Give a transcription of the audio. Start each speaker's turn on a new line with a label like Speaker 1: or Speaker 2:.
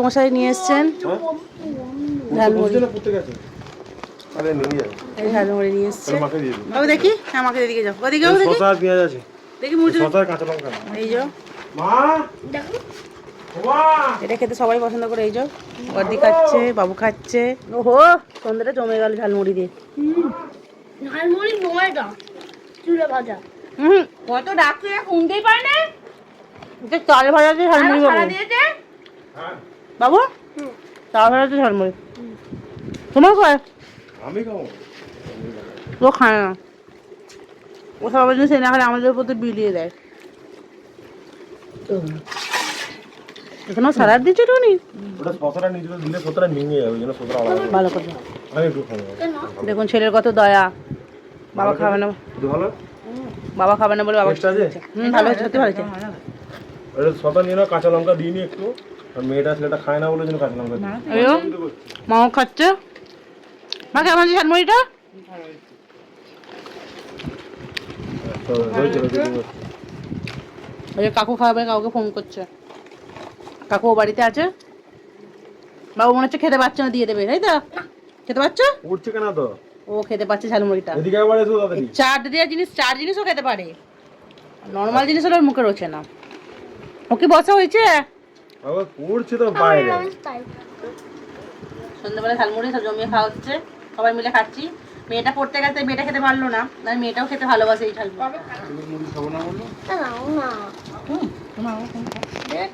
Speaker 1: মশাই নিয়ে এসছেন ঝালমুড়ি। এই ঝালমুড়ি নিয়ে এসছে। বাবু দেখি, আমাকে এদিকে যাও, ওদিকে দেখি,
Speaker 2: পেঁয়াজ আছে
Speaker 1: দেখি মুড়ি।
Speaker 2: কাঁচা লঙ্কা।
Speaker 1: এই যে এটা খেতে সবাই পছন্দ করে। এই যে বর্দি খাচ্ছে, বাবু খাচ্ছে। ওহো, সন্ধ্যাটা জমে গেল ঝালমুড়ি দিয়ে।
Speaker 3: ঝালমুড়ি নয়টা চুলে ভাজা।
Speaker 1: কত ডাকছে শুনতেই পায় না। এটা চাল ভাজা দিয়ে ঝালমুড়ি দিয়েছে বাবু, চাল ভাজা দিয়ে ঝালমুড়ি। তোমার খায়?
Speaker 2: আমি খাবো,
Speaker 1: ও খায় না, ও সবার জন্য সে না খালে আমাদের উপর তো বিলিয়ে দেয়। এখনো সালাদ দিচ্ছে টুনি।
Speaker 2: ওটা শসাটা নিয়ে দিলে শসাটা নিয়ে যাবে, ওই জন্য শসাটা আলাদা
Speaker 1: ভালো করে
Speaker 2: আমি একটু খাবো।
Speaker 1: দেখুন ছেলের কত দয়া। বাবা খাবে না,
Speaker 2: ভালো
Speaker 1: বাবা খাবে না বলে বাবা
Speaker 2: টেস্ট আছে।
Speaker 1: ভালো হচ্ছে, সত্যি ভালো হচ্ছে।
Speaker 2: ওটা শসা নিয়ে নাও, কাঁচা লঙ্কা দিয়ে নি একটু। আর মেয়েটা ছেলেটা খায় না বলে জন্য কাঁচা লঙ্কা দিই।
Speaker 1: আয়ো মাও খাচ্ছে। মা কেমন আছে ঝালমুড়িটা? ওই যে কাকু খাবে, কাউকে ফোন করছে। কাকু ও বাড়িতে আছে। বাবু মনে হচ্ছে খেতে পাচ্ছে না, দিয়ে দেবে, তাই তো? খেতে পাচ্ছে?
Speaker 2: উঠছে কেন তো?
Speaker 1: ও খেতে পাচ্ছে ঝালমুড়িটা।
Speaker 2: এদিকে আবার এসো তাড়াতাড়ি।
Speaker 1: চাট দেওয়া জিনিস, চার জিনিসও খেতে পারে। নর্মাল জিনিস হলে ওর মুখে রোচে না। ও কি বসা হয়েছে?
Speaker 2: আবার পড়ছে তো বাইরে।
Speaker 1: সন্ধ্যাবেলা ঝালমুড়ি সব জমিয়ে খাওয়া হচ্ছে, সবাই মিলে খাচ্ছি। মেয়েটা পড়তে গেছে, মেয়েটা খেতে পারলো না, আর মেয়েটাও খেতে ভালোবাসে এই ঝালমুড়ি।
Speaker 2: মুড়ি খাবো না বললো?
Speaker 3: না
Speaker 1: দেখ